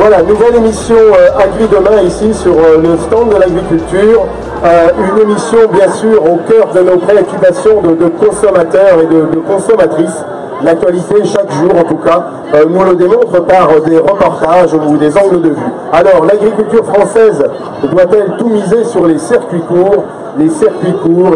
Voilà, nouvelle émission Agri Demain ici sur le stand de l'agriculture. Une émission bien sûr au cœur de nos préoccupations de consommateurs et de consommatrices. L'actualité chaque jour en tout cas nous le démontre par des reportages ou des angles de vue. Alors l'agriculture française doit-elle tout miser sur les circuits courts, les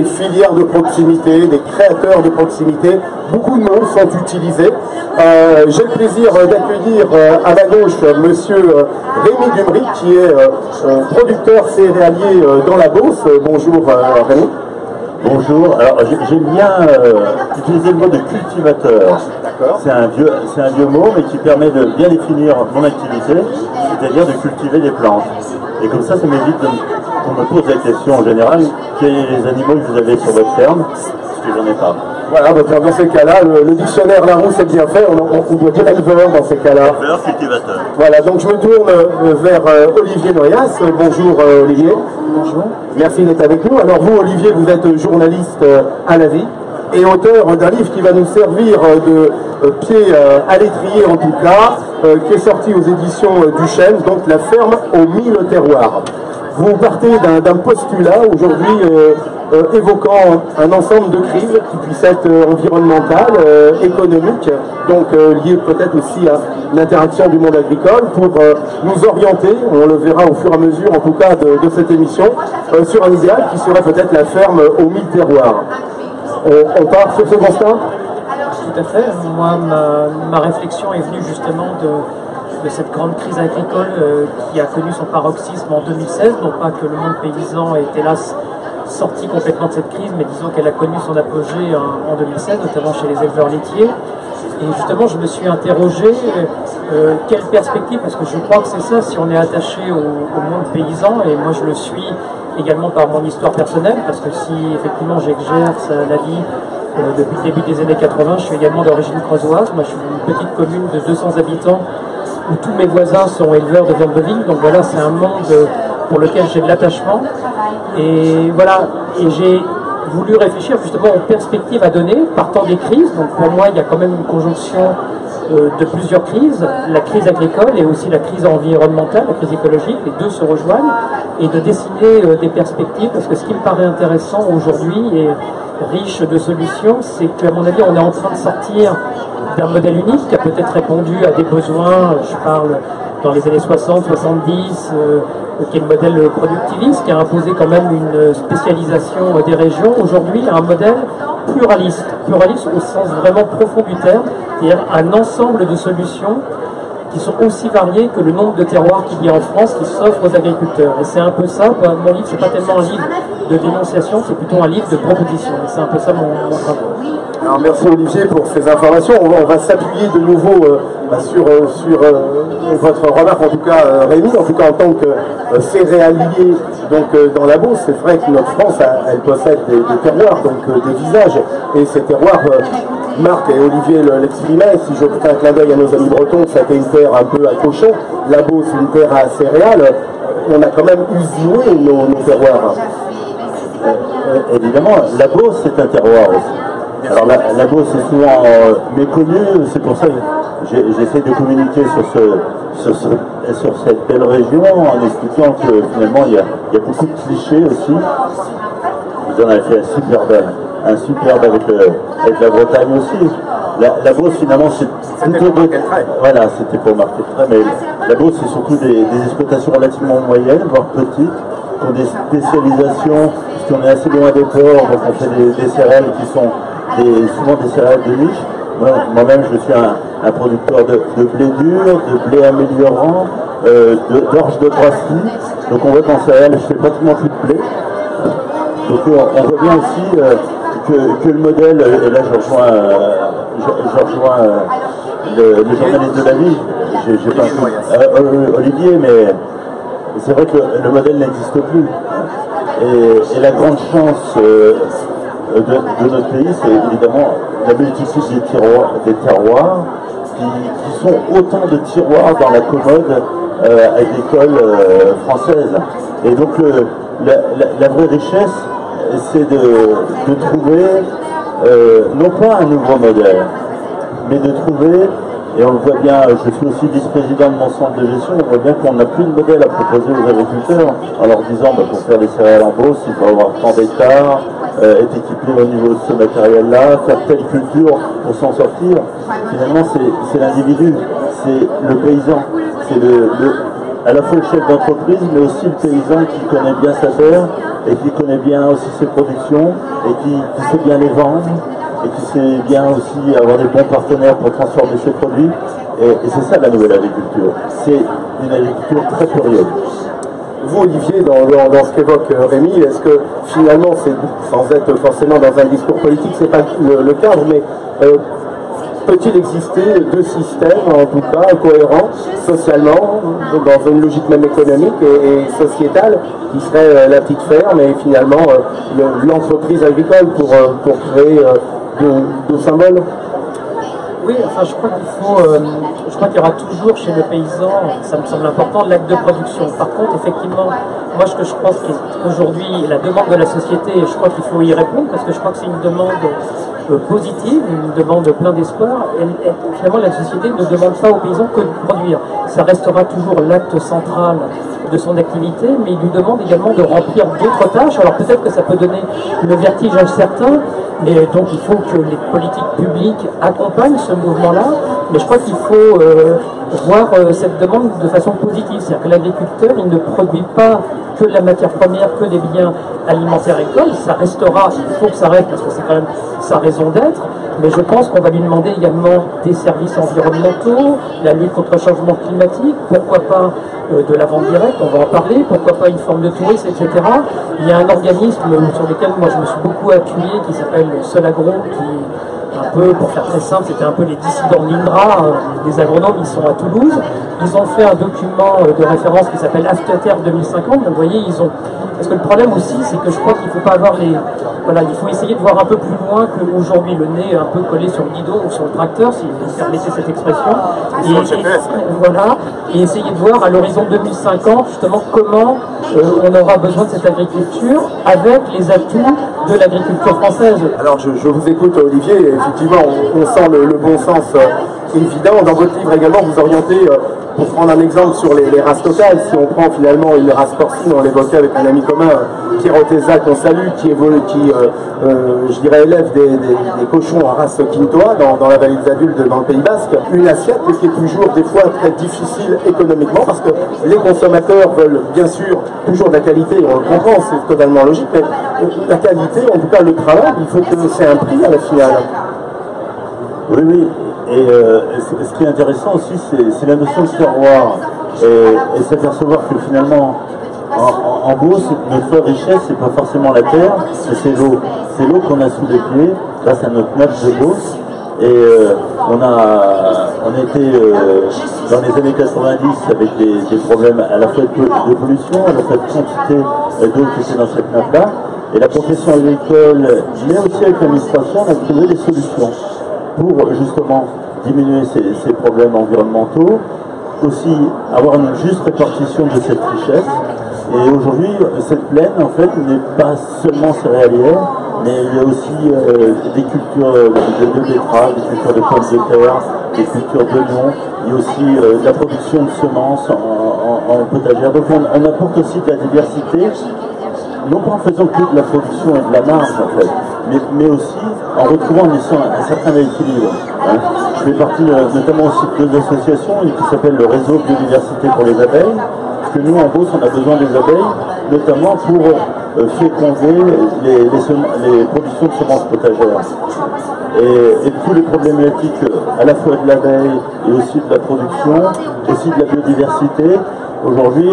filières de proximité, des créateurs de proximité? Beaucoup de mots sont utilisés. J'ai le plaisir d'accueillir à ma gauche monsieur Rémi Dumry qui est producteur céréalier dans la Beauce. Bonjour Rémi. Bonjour, alors j'aime bien utiliser le mot de cultivateur. C'est un vieux mot, mais qui permet de bien définir mon activité, c'est-à-dire de cultiver des plantes. Et comme ça m'évite qu'on me pose la question en général, quels sont les animaux que vous avez sur votre ferme, parce que j'en ai pas. Voilà, donc dans ces cas-là, le dictionnaire Larousse est bien fait, on doit dire éleveur dans ces cas-là. Éleveur, cultivateur. Voilà, donc je me tourne vers Olivier Noyas. Bonjour Olivier. Bonjour. Merci d'être avec nous. Alors vous Olivier, vous êtes journaliste à la vie et auteur d'un livre qui va nous servir de pied à l'étrier en tout cas, qui est sorti aux éditions Duchesne, donc La ferme aux 1000 terroirs. Vous partez d'un postulat aujourd'hui évoquant un ensemble de crises qui puissent être environnementales, économiques, donc liées peut-être aussi à l'interaction du monde agricole, pour nous orienter, on le verra au fur et à mesure en tout cas de cette émission, sur un idéal qui serait peut-être la ferme aux 1000 terroirs. On part sur ce constat? Tout à fait. Moi, ma réflexion est venue justement de cette grande crise agricole qui a connu son paroxysme en 2016. Non pas que le monde paysan est hélas sorti complètement de cette crise, mais disons qu'elle a connu son apogée en 2016, notamment chez les éleveurs laitiers. Et justement, je me suis interrogé quelle perspective, parce que je crois que c'est ça, si on est attaché au monde paysan, et moi je le suis également par mon histoire personnelle, parce que si effectivement j'exerce la vie depuis le début des années 80, je suis également d'origine creusoise. Moi je suis d'une petite commune de 200 habitants où tous mes voisins sont éleveurs de viande bovine, donc voilà, c'est un monde pour lequel j'ai de l'attachement. Et voilà, et j'ai voulu réfléchir justement aux perspectives à donner, partant des crises. Donc pour moi, il y a quand même une conjonction de plusieurs crises, la crise agricole et aussi la crise environnementale, la crise écologique, les deux se rejoignent, et de dessiner des perspectives, parce que ce qui me paraît intéressant aujourd'hui et riche de solutions, c'est qu'à mon avis, on est en train de sortir d'un modèle unique qui a peut-être répondu à des besoins, je parle dans les années 60, 70, qui est le modèle productiviste, qui a imposé quand même une spécialisation des régions. Aujourd'hui, un modèle pluraliste au sens vraiment profond du terme, c'est-à-dire un ensemble de solutions qui sont aussi variées que le nombre de terroirs qu'il y a en France qui s'offrent aux agriculteurs. Et c'est un peu ça, mon livre, c'est pas tellement un livre de dénonciation, c'est plutôt un livre de proposition. Et c'est un peu ça mon travail. Alors merci Olivier pour ces informations. On va s'appuyer de nouveau sur votre remarque, en tout cas Rémi, en tout cas en tant que céréalier donc, dans la Beauce. C'est vrai que notre France, elle possède des terroirs, donc des visages. Et ces terroirs, Marc et Olivier l'exprimaient, si je fais un clin d'œil à nos amis bretons, ça fait une terre un peu à cochon. La Beauce, une terre à céréales. On a quand même usiné nos terroirs. Évidemment, la Beauce c'est un terroir aussi. Alors la Beauce est souvent méconnue, c'est pour ça que j'essaie de communiquer sur cette belle région en expliquant que finalement il y a beaucoup de clichés aussi. Vous en avez fait un superbe avec la Bretagne aussi. La Beauce finalement c'est plutôt voilà, c'était pour marquer le trait, mais la Beauce c'est surtout des exploitations relativement moyennes, voire petites, qui ont des spécialisations, puisqu'on est assez loin des ports, donc on fait des céréales qui sont souvent des céréales de niche. Moi-même, je suis un producteur de blé dur, de blé améliorant, d'orge de brasserie. Donc on voit qu'en céréales, je fais pratiquement plus de blé. Donc on voit bien aussi que le modèle, et là je rejoins le journaliste de la vie, j'ai pas Olivier, mais c'est vrai que le modèle n'existe plus. Et la grande chance de notre pays, c'est évidemment la multitude des terroirs qui sont autant de tiroirs dans la commode agricole française. Et donc la vraie richesse, c'est de trouver non pas un nouveau modèle, mais de trouver Et on le voit bien, je suis aussi vice-président de mon centre de gestion, on voit bien qu'on n'a plus de modèle à proposer aux agriculteurs en leur disant pour faire des céréales en Beauce, il faut avoir tant d'hectares, être équipé au niveau de ce matériel-là, faire telle culture pour s'en sortir. Finalement, c'est l'individu, c'est le paysan, c'est à la fois le chef d'entreprise, mais aussi le paysan qui connaît bien sa terre et qui connaît bien aussi ses productions et qui sait bien les vendre et qui sait bien aussi avoir des bons partenaires pour transformer ses produits. Et c'est ça la nouvelle agriculture. C'est une agriculture très plurielle. Vous, Olivier, dans ce qu'évoque Rémi, est-ce que finalement, sans être forcément dans un discours politique, c'est pas le cadre, mais peut-il exister deux systèmes, en tout cas, cohérents, socialement, dans une logique même économique et sociétale, qui serait la petite ferme et finalement l'entreprise agricole pour créer de symboles? Oui, enfin, je crois qu'il y aura toujours chez le paysan, ça me semble important, l'acte de production. Par contre, effectivement, moi, ce que je pense qu'aujourd'hui, la demande de la société, je crois qu'il faut y répondre, parce que je crois que c'est une demande positive, une demande plein d'espoir. Finalement, la société ne demande pas aux paysans que de produire. Ça restera toujours l'acte central de son activité, mais il lui demande également de remplir d'autres tâches. Alors peut-être que ça peut donner le vertige à certains, mais donc il faut que les politiques publiques accompagnent ce mouvement-là. Mais je crois qu'il faut voir cette demande de façon positive. C'est-à-dire que l'agriculteur, il ne produit pas que de la matière première, que des biens alimentaires agricoles. Ça restera, il faut que ça reste, parce que c'est quand même sa raison d'être. Mais je pense qu'on va lui demander également des services environnementaux, la lutte contre le changement climatique, pourquoi pas de la vente directe, on va en parler, pourquoi pas une forme de tourisme, etc. Il y a un organisme sur lequel moi je me suis beaucoup appuyé qui s'appelle Solagro, qui, un peu, pour faire très simple, c'était un peu les dissidents de l'INRA, des agronomes, ils sont à Toulouse. Ils ont fait un document de référence qui s'appelle After 2050, donc vous voyez, parce que le problème aussi, c'est que je crois qu'il ne faut pas avoir voilà, il faut essayer de voir un peu plus loin qu'aujourd'hui, le nez un peu collé sur le guidon ou sur le tracteur, si vous permettez cette expression. Voilà, et essayer de voir à l'horizon 2050, justement, comment on aura besoin de cette agriculture avec les atouts de l'agriculture française. Alors, je vous écoute, Olivier, et effectivement, on sent le bon sens évident. Dans votre livre également, vous orientez, pour prendre un exemple sur les races locales, si on prend finalement une race porcine, on l'évoquait avec un ami commun, Pierre Oteza, qu'on salue, qui je dirais, élève des cochons en race quintois dans la vallée des Adultes, dans le Pays Basque. Une assiette qui est toujours des fois très difficile économiquement, parce que les consommateurs veulent bien sûr toujours de la qualité, on le comprend, c'est totalement logique, mais la qualité, en tout cas le travail, il faut que c'est un prix à la finale. Oui, oui. Et ce qui est intéressant aussi, c'est la notion de terroir et s'apercevoir que finalement, en Beauce, notre vraie richesse, c'est pas forcément la terre, mais c'est l'eau. C'est l'eau qu'on a sous les pieds, grâce à notre nappe de Beauce. Et on était dans les années 90 avec des problèmes à la fois de pollution, à la fois de quantité d'eau qui était dans cette nappe-là. Et la profession agricole, mais aussi avec l'administration, on a trouvé des solutions pour justement diminuer ces problèmes environnementaux, aussi avoir une juste répartition de cette richesse. Et aujourd'hui, cette plaine, en fait, n'est pas seulement céréalière, mais il y a aussi des cultures de betteraves, des cultures de pommes de terre, des cultures d'oignons. Il y a aussi de la production de semences en potagère. Donc on apporte aussi de la diversité, non pas en faisant que de la production et de la marge, en fait, mais aussi en retrouvant un certain équilibre. Hein. Je fais partie notamment aussi de deux associations, une qui s'appelle le réseau biodiversité pour les abeilles, parce que nous en Beauce on a besoin des abeilles, notamment pour féconder les productions de semences potagères. Et tous les problématiques à la fois de l'abeille et aussi de la production, aussi de la biodiversité. Aujourd'hui,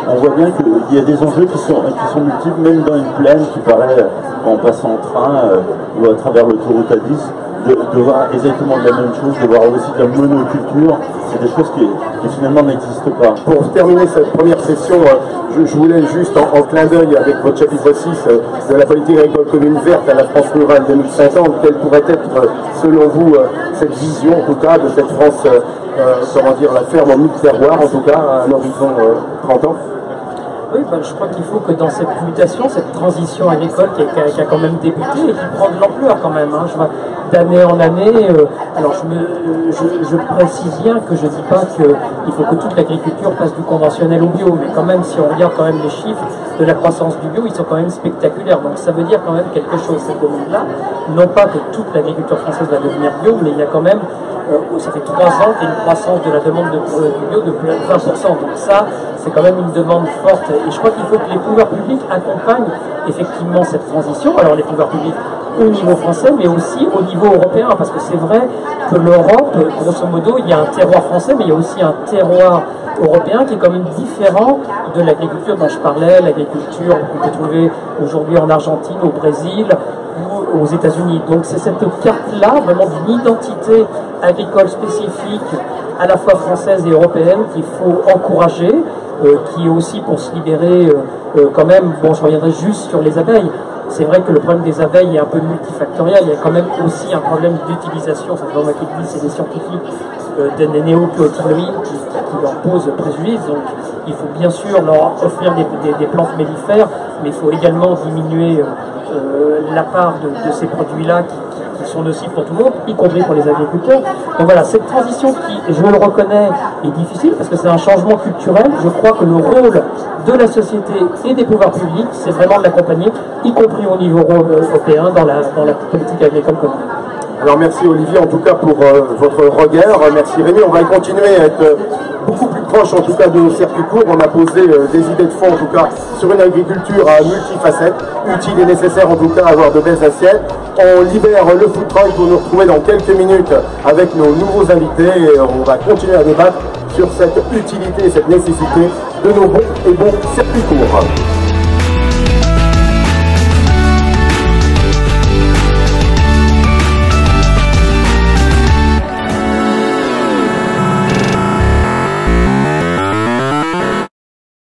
on voit bien qu'il y a des enjeux qui sont multiples, même dans une plaine qui paraît, en passant en train ou à travers l'autoroute A10, de voir exactement la même chose, de voir aussi de la monoculture. C'est des choses qui finalement n'existent pas. Pour terminer cette première session, je voulais juste, en clin d'œil avec votre chapitre 6 de la politique agricole commune verte à la France rurale 2050, quelle pourrait être, selon vous, cette vision, en tout cas, de cette France, comment dire, la ferme en mille-terroir, en tout cas, à un horizon 30 ans? Oui, ben, je crois qu'il faut que dans cette mutation, cette transition agricole qui a quand même débuté et qui prend de l'ampleur quand même. Hein, d'année en année. Alors je précise bien que je ne dis pas qu'il faut que toute l'agriculture passe du conventionnel au bio, mais quand même, si on regarde quand même les chiffres de la croissance du bio, ils sont quand même spectaculaires. Donc ça veut dire quand même quelque chose, cette demande-là. Non pas que toute l'agriculture française va devenir bio, mais il y a quand même, ça fait 3 ans qu'il y a une croissance de la demande du bio de plus de 20%. Donc ça, c'est quand même une demande forte. Et je crois qu'il faut que les pouvoirs publics accompagnent effectivement cette transition. Alors les pouvoirs publics au niveau français, mais aussi au niveau européen, parce que c'est vrai que l'Europe, grosso modo, il y a un terroir français, mais il y a aussi un terroir européen qui est quand même différent de l'agriculture dont je parlais, l'agriculture qu'on peut trouver aujourd'hui en Argentine, au Brésil ou aux États-Unis. Donc c'est cette carte-là, vraiment d'une identité agricole spécifique, à la fois française et européenne, qu'il faut encourager, qui est aussi pour se libérer quand même, bon je reviendrai juste sur les abeilles. C'est vrai que le problème des abeilles est un peu multifactoriel, il y a quand même aussi un problème d'utilisation, c'est vraiment qui dit, c'est des scientifiques des néonicotinoïdes qui leur posent préjudice, donc il faut bien sûr leur offrir des plantes mellifères, mais il faut également diminuer la part de ces produits-là qui sont nocifs pour tout le monde, y compris pour les agriculteurs. Donc voilà, cette transition qui, je le reconnais, est difficile parce que c'est un changement culturel. Je crois que le rôle de la société et des pouvoirs publics, c'est vraiment de l'accompagner, y compris au niveau européen, dans la politique agricole commune. Alors merci Olivier en tout cas pour votre regard, merci Rémi, on va continuer à être beaucoup plus proche en tout cas de nos circuits courts, on a posé des idées de fond en tout cas sur une agriculture à multifacettes, utile et nécessaire en tout cas à avoir de belles assiettes. On libère le food truck pour nous retrouver dans quelques minutes avec nos nouveaux invités et on va continuer à débattre sur cette utilité et cette nécessité de nos bons et bons circuits courts.